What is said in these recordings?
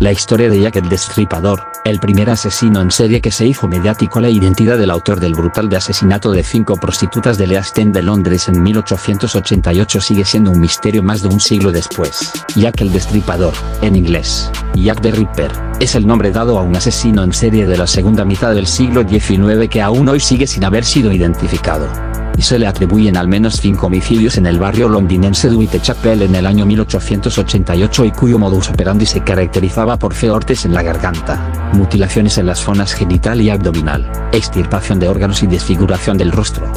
La historia de Jack el Destripador, el primer asesino en serie que se hizo mediático. La identidad del autor del brutal asesinato de 5 prostitutas de East End de Londres en 1888 sigue siendo un misterio más de un siglo después. Jack el Destripador, en inglés, Jack the Ripper, es el nombre dado a un asesino en serie de la segunda mitad del siglo XIX que aún hoy sigue sin haber sido identificado. Y se le atribuyen al menos 5 homicidios en el barrio londinense de Whitechapel en el año 1888 y cuyo modus operandi se caracterizaba por cortes en la garganta, mutilaciones en las zonas genital y abdominal, extirpación de órganos y desfiguración del rostro.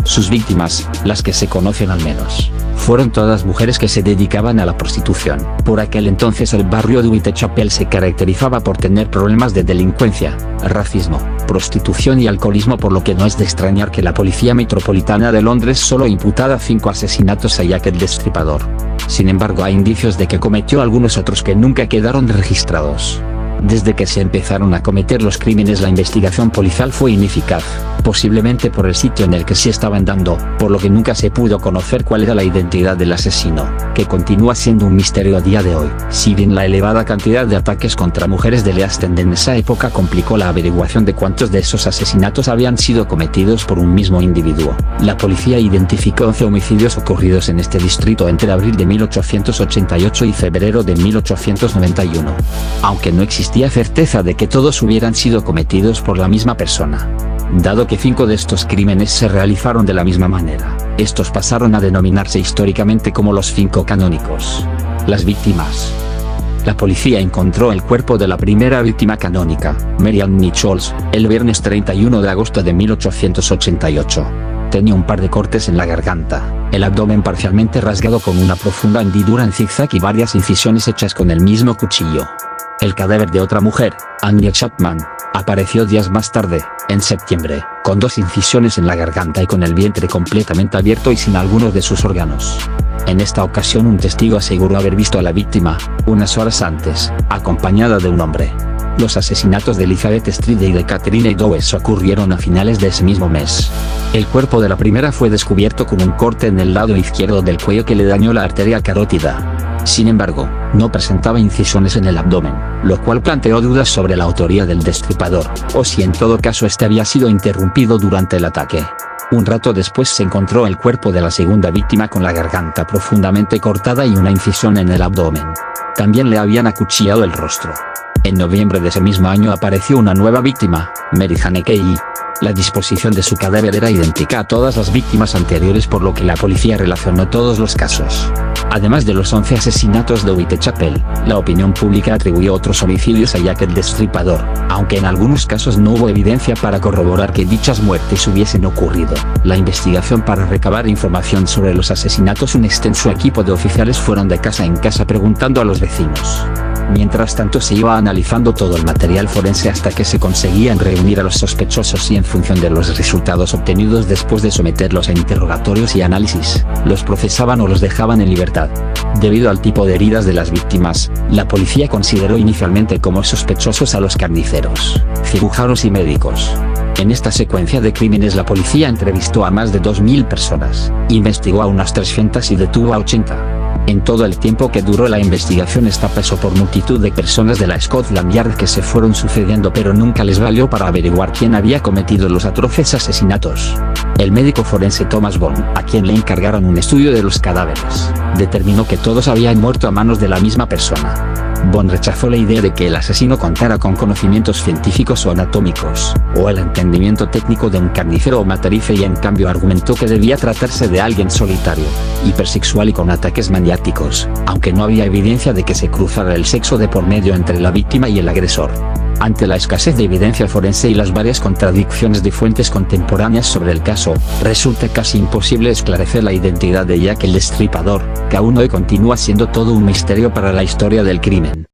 Sus víctimas, las que se conocen al menos, fueron todas mujeres que se dedicaban a la prostitución. Por aquel entonces el barrio de Whitechapel se caracterizaba por tener problemas de delincuencia, racismo, prostitución y alcoholismo, por lo que no es de extrañar que la Policía Metropolitana de Londres solo imputara 5 asesinatos a Jack el Destripador. Sin embargo, hay indicios de que cometió algunos otros que nunca quedaron registrados. Desde que se empezaron a cometer los crímenes, la investigación policial fue ineficaz, posiblemente por el sitio en el que se estaban dando, por lo que nunca se pudo conocer cuál era la identidad del asesino, que continúa siendo un misterio a día de hoy. Si bien la elevada cantidad de ataques contra mujeres de East End en esa época complicó la averiguación de cuántos de esos asesinatos habían sido cometidos por un mismo individuo, la policía identificó 11 homicidios ocurridos en este distrito entre abril de 1888 y febrero de 1891. Aunque no existía certeza de que todos hubieran sido cometidos por la misma persona. Dado que 5 de estos crímenes se realizaron de la misma manera, estos pasaron a denominarse históricamente como los 5 canónicos. Las víctimas. La policía encontró el cuerpo de la primera víctima canónica, Mary Ann Nichols, el viernes 31 de agosto de 1888. Tenía un par de cortes en la garganta, el abdomen parcialmente rasgado con una profunda hendidura en zigzag y varias incisiones hechas con el mismo cuchillo. El cadáver de otra mujer, Annie Chapman, apareció días más tarde, en septiembre, con 2 incisiones en la garganta y con el vientre completamente abierto y sin algunos de sus órganos. En esta ocasión un testigo aseguró haber visto a la víctima, unas horas antes, acompañada de un hombre. Los asesinatos de Elizabeth Street y de Catherine Dowes ocurrieron a finales de ese mismo mes. El cuerpo de la primera fue descubierto con un corte en el lado izquierdo del cuello que le dañó la arteria carótida. Sin embargo, no presentaba incisiones en el abdomen, lo cual planteó dudas sobre la autoría del destripador, o si en todo caso este había sido interrumpido durante el ataque. Un rato después se encontró el cuerpo de la segunda víctima con la garganta profundamente cortada y una incisión en el abdomen. También le habían acuchillado el rostro. En noviembre de ese mismo año apareció una nueva víctima, Mary Jane Kelly. La disposición de su cadáver era idéntica a todas las víctimas anteriores, por lo que la policía relacionó todos los casos. Además de los 11 asesinatos de Whitechapel, la opinión pública atribuyó otros homicidios a Jack el Destripador, aunque en algunos casos no hubo evidencia para corroborar que dichas muertes hubiesen ocurrido. La investigación para recabar información sobre los asesinatos, un extenso equipo de oficiales fueron de casa en casa preguntando a los vecinos. Mientras tanto se iba analizando todo el material forense hasta que se conseguían reunir a los sospechosos y en función de los resultados obtenidos después de someterlos a interrogatorios y análisis, los procesaban o los dejaban en libertad. Debido al tipo de heridas de las víctimas, la policía consideró inicialmente como sospechosos a los carniceros, cirujanos y médicos. En esta secuencia de crímenes la policía entrevistó a más de 2000 personas, investigó a unas 300 y detuvo a 80. En todo el tiempo que duró la investigación esta pasó por multitud de personas de la Scotland Yard que se fueron sucediendo, pero nunca les valió para averiguar quién había cometido los atroces asesinatos. El médico forense Thomas Bond, a quien le encargaron un estudio de los cadáveres, determinó que todos habían muerto a manos de la misma persona. Bond rechazó la idea de que el asesino contara con conocimientos científicos o anatómicos, o el entendimiento técnico de un carnicero o matarife, y en cambio argumentó que debía tratarse de alguien solitario, hipersexual y con ataques maniáticos, aunque no había evidencia de que se cruzara el sexo de por medio entre la víctima y el agresor. Ante la escasez de evidencia forense y las varias contradicciones de fuentes contemporáneas sobre el caso, resulta casi imposible esclarecer la identidad de Jack el Destripador, que aún hoy continúa siendo todo un misterio para la historia del crimen.